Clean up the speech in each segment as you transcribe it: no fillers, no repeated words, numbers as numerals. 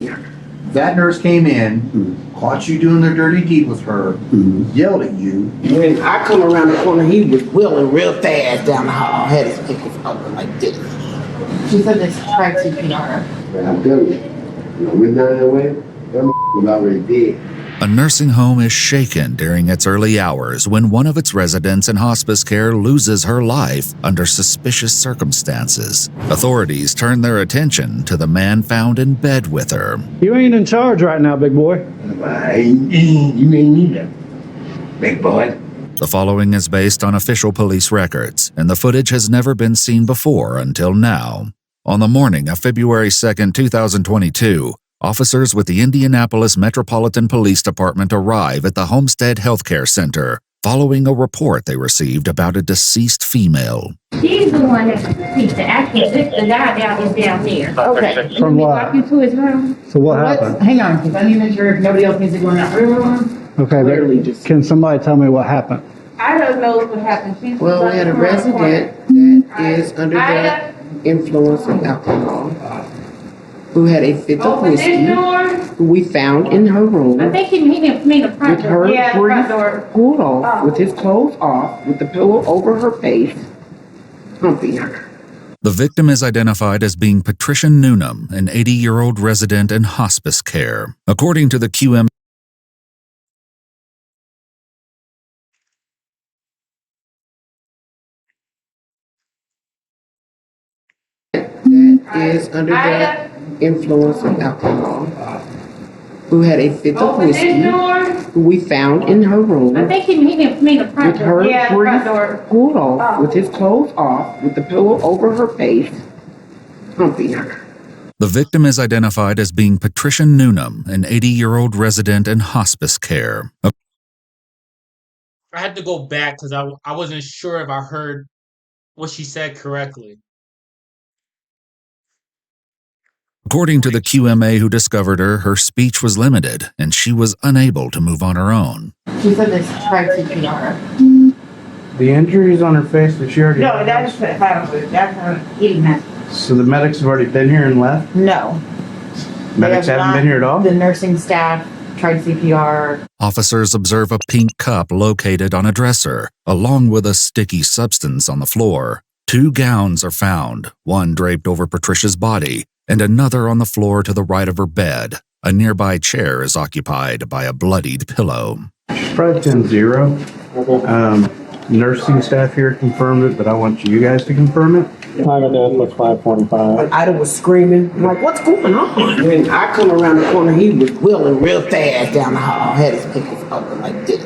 her. That nurse came in, caught you doing the dirty deed with her, yelled at you. When I come around the corner, he was wheeling real fast down the hall, had his pickles open like this. She said they tried CPR. But I'm telling you, when we're down that way, that was already dead. A nursing home is shaken during its early hours when one of its residents in hospice care loses her life under suspicious circumstances. Authorities turn their attention to the man found in bed with her. You ain't in charge right now, big boy. You ain't neither, big boy. The following is based on official police records, and the footage has never been seen before until now. On the morning of February 2, 2022, officers with the Indianapolis Metropolitan Police Department arrive at the Homestead Healthcare Center following a report they received about a deceased female. She's the one that's deceased. Actually, the guy down there. Okay. From Let me what? walk you to his room. So what happened? Hang on, because I need to make sure nobody else needs to go in that room. Okay, Literally but just- can somebody tell me what happened? I don't know what happened. She's Well, we had a resident that is under the influence of alcohol, who had a fifth of Open this whiskey, door. who we found in her room. I think he didn't mean the front With door. her Yeah, the front brief door. pulled off, with his clothes off, with the pillow over her face, humping her. The victim is identified as being Patricia Noonan, an 80-year-old resident in hospice care. According to the QM, That is under the influence of alcohol, who had a fifth of Open this whiskey, door. who we found in her room. I think he didn't mean the front With door. her Yeah, the front brief door. pulled off, with his clothes off, with the pillow over her face, humping her. the victim is identified as being Patricia Noonan, an 80-year-old resident in hospice care. I had to go back because I wasn't sure if I heard what she said correctly. According to the QMA who discovered her, her speech was limited and she was unable to move on her own. She said they tried CPR. The injuries on her face that she already No, had? that's her eating that. So the medics have already been here and left? No. Medics They have haven't not. been here at all? The nursing staff tried CPR. Officers observe a pink cup located on a dresser, along with a sticky substance on the floor. 2 gowns are found, one draped over Patricia's body, and another on the floor to the right of her bed. A nearby chair is occupied by a bloodied pillow. She's probably 10-0. Nursing staff here confirmed it, but I want you guys to confirm it. Time of death was 5:45. Ida was screaming, I'm like, what's going on? When I come around the corner, he was wheeling real fast down the hall, had his pickles open like this.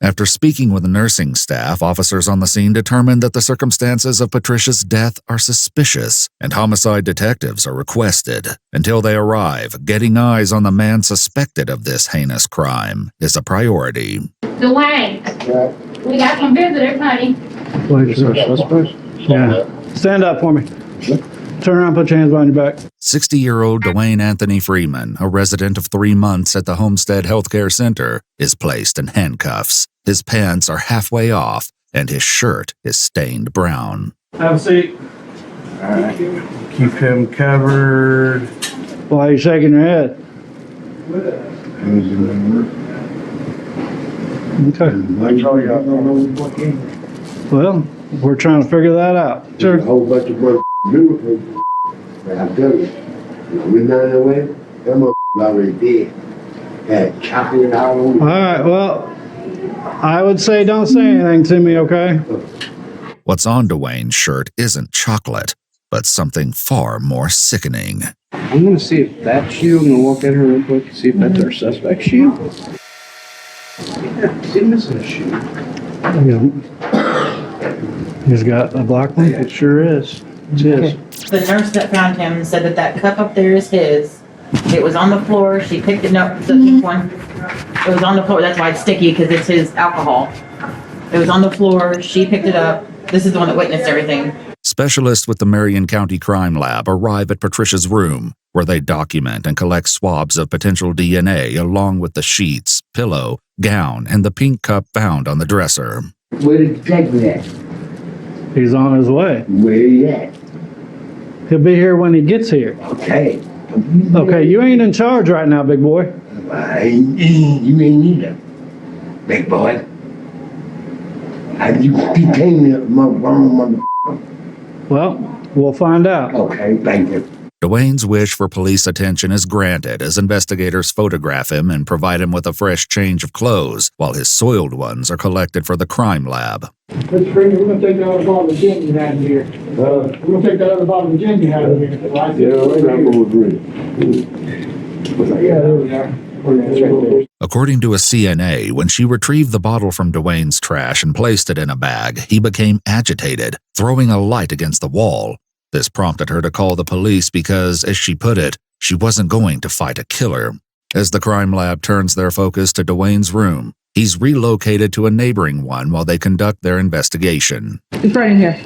After speaking with the nursing staff, officers on the scene determined that the circumstances of Patricia's death are suspicious and homicide detectives are requested. Until they arrive, getting eyes on the man suspected of this heinous crime is a priority. Dwayne, we got some visitors, honey. Yeah. Stand up for me. Turn around, put your hands behind your back. 60-year-old Dwayne Anthony Freeman, a resident of 3 months at the Homestead Healthcare Center, is placed in handcuffs. His pants are halfway off, and his shirt is stained brown. Have a seat. All right. Keep him covered. Why are you shaking your head? Okay. Well, we're trying to figure that out. A whole bunch of miracles. I'm telling you, when down that way, that motherfucker already dead. Had chocolate all over. All right, well, I would say don't say anything to me, okay? What's on Dwayne's shirt isn't chocolate, but something far more sickening. I'm gonna see if that's you. I'm gonna walk in here real quick and see if that's our suspect shoe. Yeah, see, missing a shoe. He's got a black one? It sure is. It's his. The nurse that found him said that that cup up there is his. It was on the floor. She picked it up, the pink one. It was on the floor. That's why it's sticky, because it's his alcohol. It was on the floor. She picked it up. This is the one that witnessed everything. Specialists with the Marion County Crime Lab arrive at Patricia's room, where they document and collect swabs of potential DNA along with the sheets, pillow, gown, and the pink cup found on the dresser. Where did the detective at? He's on his way. Where he at? He'll be here when he gets here. Okay. Okay, you ain't in charge right now, big boy. You ain't either, big boy. You became the mother. Well, we'll find out. Okay, thank you. Dwayne's wish for police attention is granted as investigators photograph him and provide him with a fresh change of clothes, while his soiled ones are collected for the crime lab. Mr. Freeman, we're gonna take that other bottle of gin you had in here. We're gonna take that other bottle of gin you had in here. Right? Yeah, right, I'm gonna agree. Yeah, there we are. Oh, yeah, it's right there. According to a CNA, when she retrieved the bottle from Dwayne's trash and placed it in a bag, he became agitated, throwing a light against the wall. This prompted her to call the police because, as she put it, she wasn't going to fight a killer. As the crime lab turns their focus to Dwayne's room, he's relocated to a neighboring one while they conduct their investigation. It's right in here.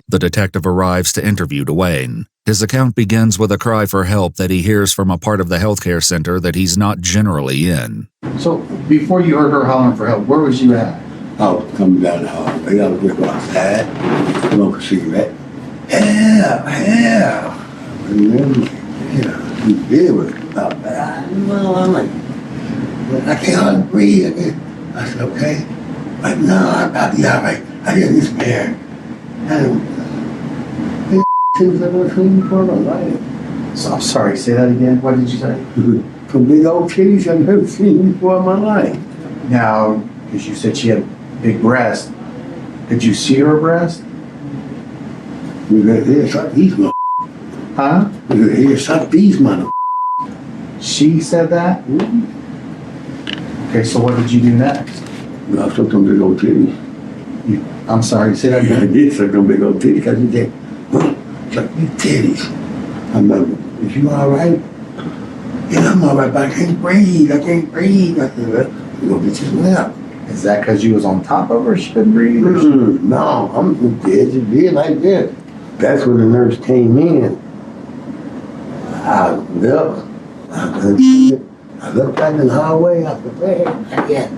The detective arrives to interview Dwayne. His account begins with a cry for help that he hears from a part of the healthcare center that he's not generally in. So before you heard her hollering for help, where was you at? I was coming down the hall. I got to go outside, smoke a cigarette. Yeah. Remember? Yeah. He did with it. Well, I'm like, I can't hardly breathe. I said, okay. Like, no, I'll be all right. I just need some air. And things I've never seen before in my life. So, I'm sorry, say that again. What did you say? Some big old titties I've never seen before in my life. Now, because you said she had big breasts, did you see her breast? Here, suck these mother. Huh? Here, suck these mother. She said that? Okay, so what did you do next? I sucked them big old titties. I'm sorry, say that I again. did suck them big old titties because he said, suck these titties. I remember, is you all right? Yeah, I'm all right, but I can't breathe. I said, well, you go get your lap. Is that because you was on top of her? She couldn't breathe? No, I'm dead. She did like this. That's when the nurse came in. I looked back in the hallway. I said, yeah.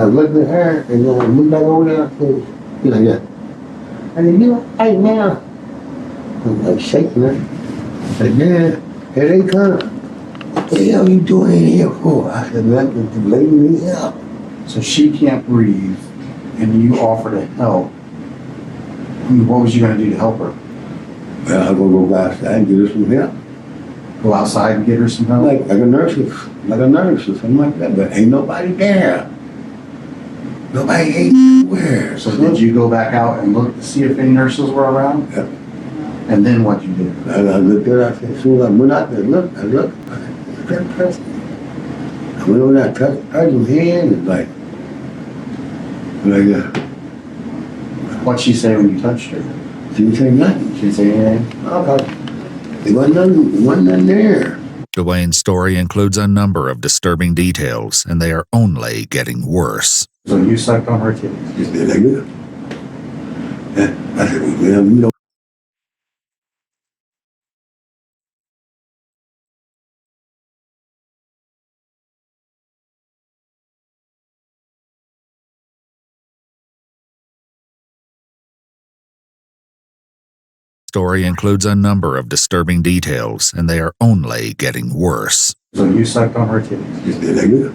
I looked at her and then I looked back over there. I said, you know, yeah. I said, you hey now. I'm like shaking her. I said, yeah, here they come. What the hell you doing in here for? I said, nothing to lay me up. So she can't breathe, and you offer to help. I mean, what was you going to do to help her? Well, I'm gonna go outside and get her some help. Go outside and get her some help? Like a nurse or something like that, but ain't nobody there. Nobody ain't where. So did you go back out and look to see if any nurses were around? Yeah. And then what'd you do? I looked at her, I said, as soon as I went out there, I looked, I said, that person. I went over there, I touched her hand, and like, What'd she say when you touched her? she didn't say nothing. She didn't say anything? There wasn't nothing there. Dwayne's story includes a number of disturbing details, and they are only getting worse. So you sucked on her titties? Just did like this. Yeah, I said, well, you know. Story includes a number of disturbing details, and they are only getting worse. So you sucked on her titties? Just did like this.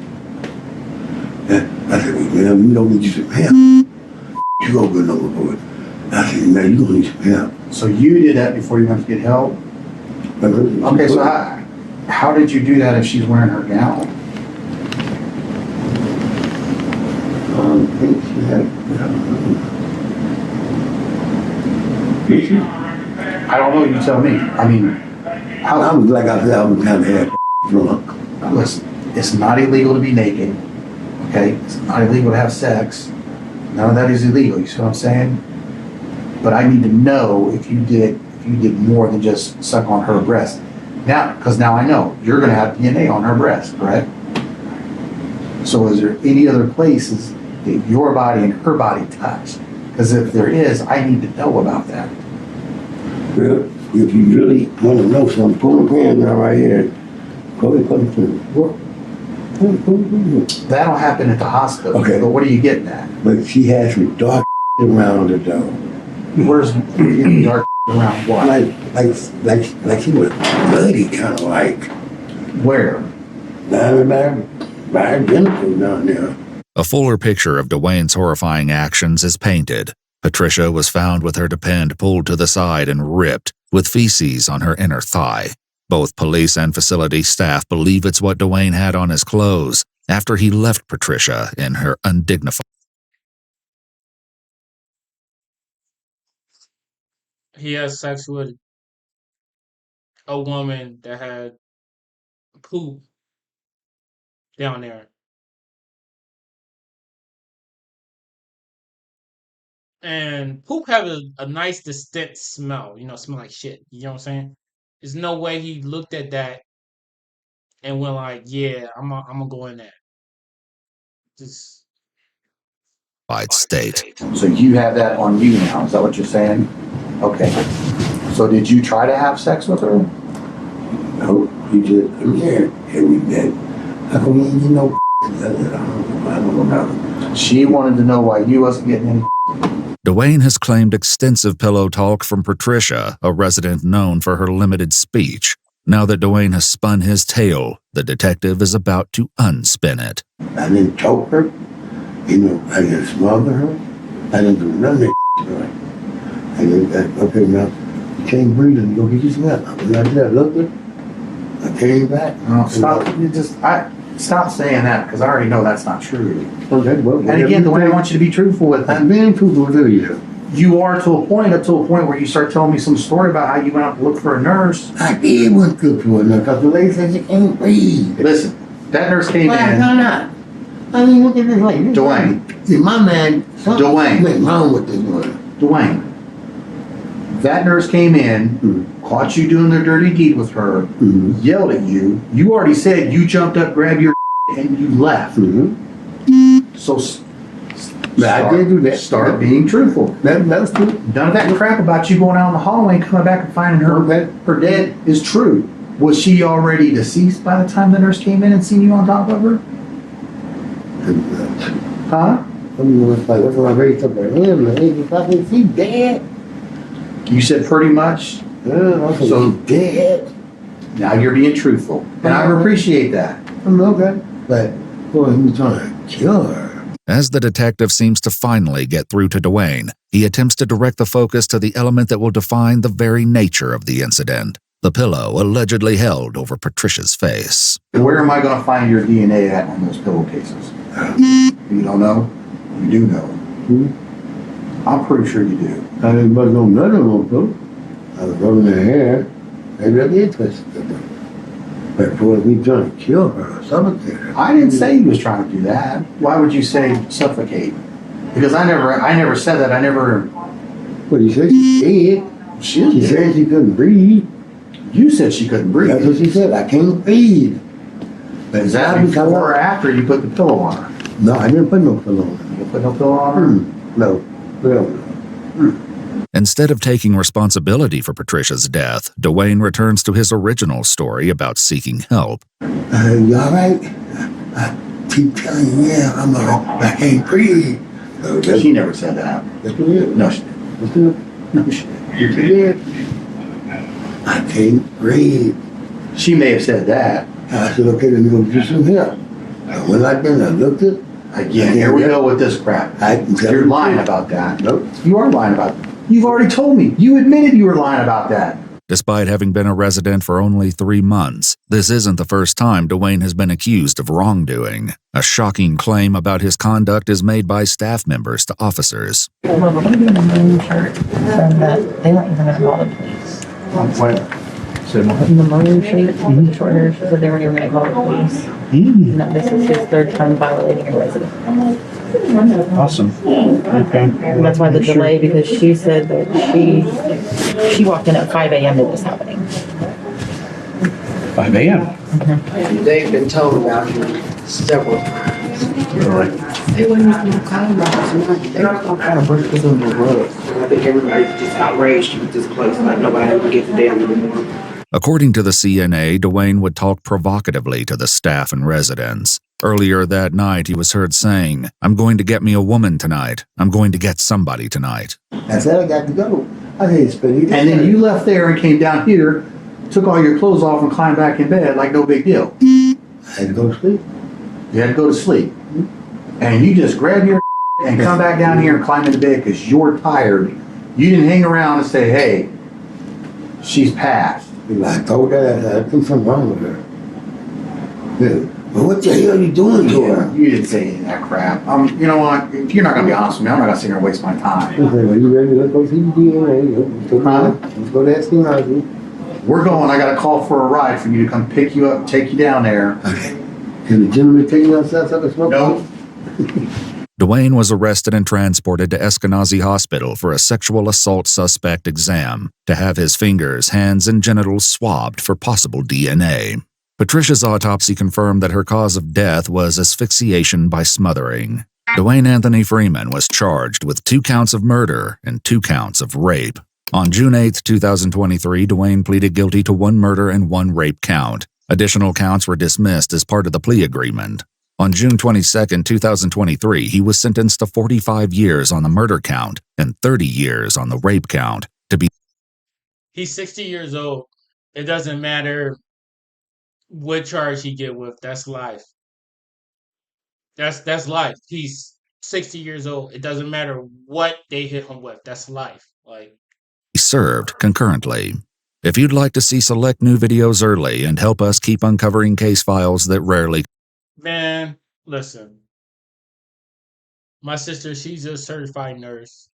Yeah, I said, well, you know, need you some help. You go good overboard. I said, man, you gonna need some help. So you did that before you went to get help? Okay, so how did you do that if she's wearing her gown? I think she had, I don't know, you tell me. I mean, I was like I said, I was kind of half drunk. listen, it's not illegal to be naked, okay? It's not illegal to have sex. None of that is illegal, you see what I'm saying? But I need to know if you did more than just suck on her breast. Now, because now I know, you're gonna have DNA on her breast, correct? So is there any other places that your body and her body touch? Because if there is, I need to know about that. Well, if you really want to know something, pull the pen down right here. Put it through. That'll happen at the hospital. Okay. But what are you getting at? But she has some dark around her though. Where's you getting dark Around what? Like he was bloody, kind of like. Where? By Jennifer down there. A fuller picture of Dwayne's horrifying actions is painted. Patricia was found with her depend pulled to the side and ripped, with feces on her inner thigh. Both police and facility staff believe it's what Dwayne had on his clothes after he left Patricia in her undignified. He had sex with a woman that had poop down there. And poop have a nice distinct smell, smell like shit. You know what I'm saying? There's no way he looked at that and went like, yeah, I'm gonna go in there. Just State. So you have that on you now, is that what you're saying? Okay. So did you try to have sex with her? No, he just, yeah, we did. I mean, you know, I don't know. She wanted to know why you wasn't getting any. Dwayne has claimed extensive pillow talk from Patricia, a resident known for her limited speech. Now that Dwayne has spun his tale, the detective is about to unspin it. I didn't choke her. You know, I didn't smother her. I didn't do none of that to her. I didn't, okay, now, you can't breathe and go get your smell. When I did, I looked at her. I came back. No, stop saying that, because I already know that's not true. Okay, well, And again, Dwayne, I want you to be truthful with I'm me. being truthful with you. You are up to a point where you start telling me some story about how you went out to look for a nurse. I did want to for her because the lady said she can't breathe. Listen, that nurse came in. No. I mean, look at this lady. Dwayne. In my mind, something Dwayne. went wrong with this one. Dwayne. That nurse came in, caught you doing the dirty deed with her, yelled at you. You already said you jumped up, grabbed your and you left. So I did do that. Start being truthful. That's true. None of that crap about you going out in the hallway and coming back and finding her dead is true. Was she already deceased by the time the nurse came in and seen you on top of her? Huh? I mean, it's like, what's my race up her hand, man? If I can see dead. You said pretty much. Yeah, I So- see dead. Now you're being truthful. And I appreciate that. I'm okay. But, boy, he was trying to kill her. As the detective seems to finally get through to Dwayne, he attempts to direct the focus to the element that will define the very nature of the incident, the pillow allegedly held over Patricia's face. Where am I going to find your DNA at on those pillowcases? You don't know? You do know. I'm pretty sure you do. I didn't bust no none of them, too. I was rubbing her hair. Maybe I did touch her. But boy, we trying to kill her or suffocate her. I didn't say you was trying to do that. Why would you say suffocate? Because I never said that. I never. What he said she did. She said she couldn't breathe. You said she couldn't breathe. That's what she said. I can't breathe. But Is that before or after you put the pillow on her? No, I didn't put no pillow on her. You put no pillow on her? No. Well, Instead of taking responsibility for Patricia's death, Dwayne returns to his original story about seeking help. you all right? I keep telling you, yeah, I'm all right. I can't breathe. So She never said that. that's what it is. No, she didn't. That's it. No, she didn't. She did. I can't breathe. She may have said that. I said, okay, let me go get some help. And when I did, I looked at Again, here we go with this crap. You're lying about that. Nope. You are lying about that. You've already told me. You admitted you were lying about that. Despite having been a resident for only 3 months, this isn't the first time Dwayne has been accused of wrongdoing. A shocking claim about his conduct is made by staff members to officers. Well, the lady in the maroon shirt said that they weren't even gonna call the police. In the maroon shirt, with the short hair, she said they weren't even gonna call the police. And that this is his 3rd time violating a resident. Awesome. Okay. And that's why the delay, because she said that she walked in at 5 a.m. to this happening. 5 a.m. They've been told about him several times. Really? They wouldn't even call him about tonight. They were all kind of brush this under the rug. I think everybody's just outraged with this place, like nobody can get the damn anymore. According to the CNA, Dwayne would talk provocatively to the staff and residents. Earlier that night, he was heard saying, "I'm going to get me a woman tonight. I'm going to get somebody tonight." I said I got to go. I think it's been. And then you left there and came down here, took all your clothes off and climbed back in bed like no big deal. I had to go to sleep. You had to go to sleep. And you just grab your and come back down here and climb into bed because you're tired. You didn't hang around and say, hey, she's passed. I told her that I think something wrong with her. Yeah. Well, what the hell are you doing to her? You didn't say any of that crap. You know what? If you're not going to be honest with me, I'm not going to sit here and waste my time. I said, are you ready? Let's go see the DNA. Let's go to SDNY. We're going. I got a call for a ride for you to come pick you up, take you down there. Okay. Can the gentleman take you outside so I can smoke? No. Dwayne was arrested and transported to Eskenazi Hospital for a sexual assault suspect exam to have his fingers, hands, and genitals swabbed for possible DNA. Patricia's autopsy confirmed that her cause of death was asphyxiation by smothering. Dwayne Anthony Freeman was charged with 2 counts of murder and 2 counts of rape. On June 8, 2023, Dwayne pleaded guilty to 1 murder and 1 rape count. Additional counts were dismissed as part of the plea agreement. On June 22, 2023, he was sentenced to 45 years on the murder count and 30 years on the rape count to be. He's 60 years old. It doesn't matter what charge he get with. That's life. That's life. He's 60 years old. It doesn't matter what they hit him with. That's life. Like, served concurrently. If you'd like to see select new videos early and help us keep uncovering case files that rarely. man, listen. My sister, she's a certified nurse,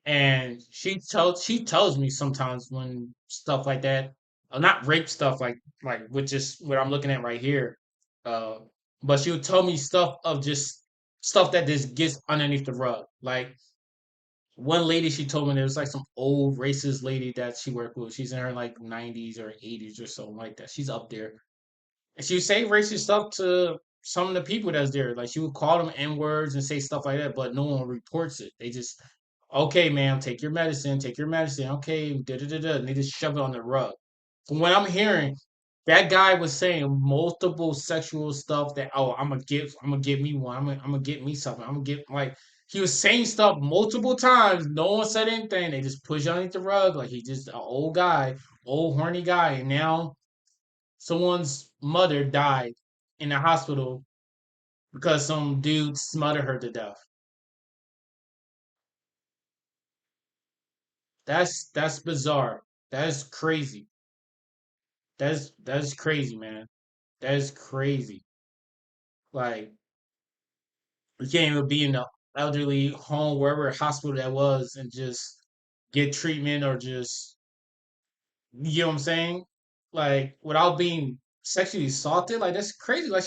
and she tells me sometimes when stuff like that, not rape stuff like which is what I'm looking at right here, uh, but she would tell me stuff of just stuff that just gets underneath the rug. Like one lady, she told me there was like some old racist lady that she worked with. She's in her like 90s or 80s or something like that. She's up there. And she would say racist stuff to some of the people that's there. Like she would call them N words and say stuff like that, but no one reports it. They just, okay, ma'am, take your medicine, take your medicine. Okay, da da da da. And they just shove it on the rug. From what I'm hearing, that guy was saying multiple sexual stuff that, oh, I'm gonna get me one. I'm gonna get me something. I'm gonna get like he was saying stuff multiple times. No one said anything. They just push it underneath the rug like he's just an old guy, old horny guy. And now someone's mother died in the hospital because some dude smothered her to death. That's bizarre. That's crazy. That's crazy, man. That is crazy. Like you can't even be in the elderly home, wherever hospital that was, and just get treatment or just you know what I'm saying? Like without being sexually assaulted, like that's crazy. Like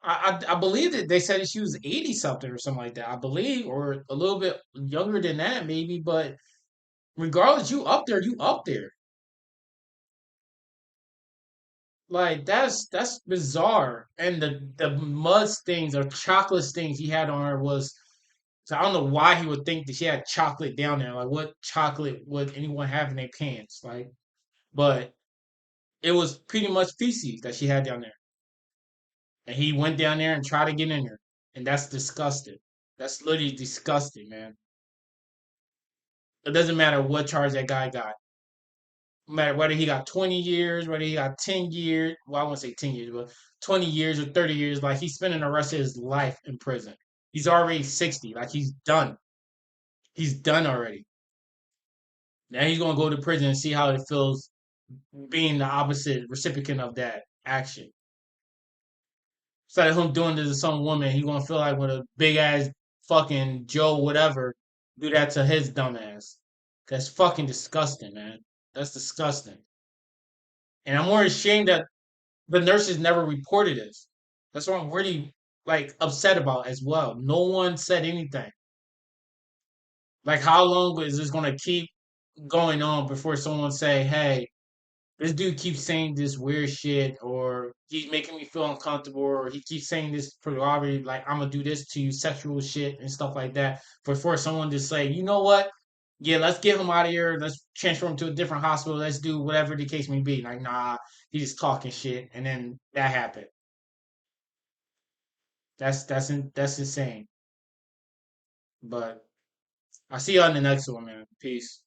I believe that they said she was 80 something or something like that. I believe, or a little bit younger than that, maybe. But regardless, you up there, you up there. Like that's bizarre. And the mud stains or chocolate stains he had on her was. So I don't know why he would think that she had chocolate down there. Like what chocolate would anyone have in their pants? Like, but it was pretty much feces that she had down there. And he went down there and tried to get in there. And that's disgusting. That's literally disgusting, man. It doesn't matter what charge that guy got. No matter whether he got 20 years, whether he got 10 years. Well, I won't say 10 years, but 20 years or 30 years. Like he's spending the rest of his life in prison. He's already 60. Like he's done. He's done already. Now he's going to go to prison and see how it feels being the opposite recipient of that action. Instead of him doing this to some woman, he gonna feel like with a big ass fucking Joe whatever do that to his dumb ass. That's fucking disgusting, man. That's disgusting. And I'm more ashamed that the nurses never reported this. That's what I'm really like upset about as well. No one said anything. Like how long is this gonna keep going on before someone say, hey, this dude keeps saying this weird shit, or he's making me feel uncomfortable, or he keeps saying this prerogative, like I'm gonna do this to you, sexual shit and stuff like that. For someone to say, you know what? Yeah, let's get him out of here. Let's transfer him to a different hospital. Let's do whatever the case may be. Like, nah, he's just talking shit, and then that happened. That's insane. But I see you on the next one, man. Peace.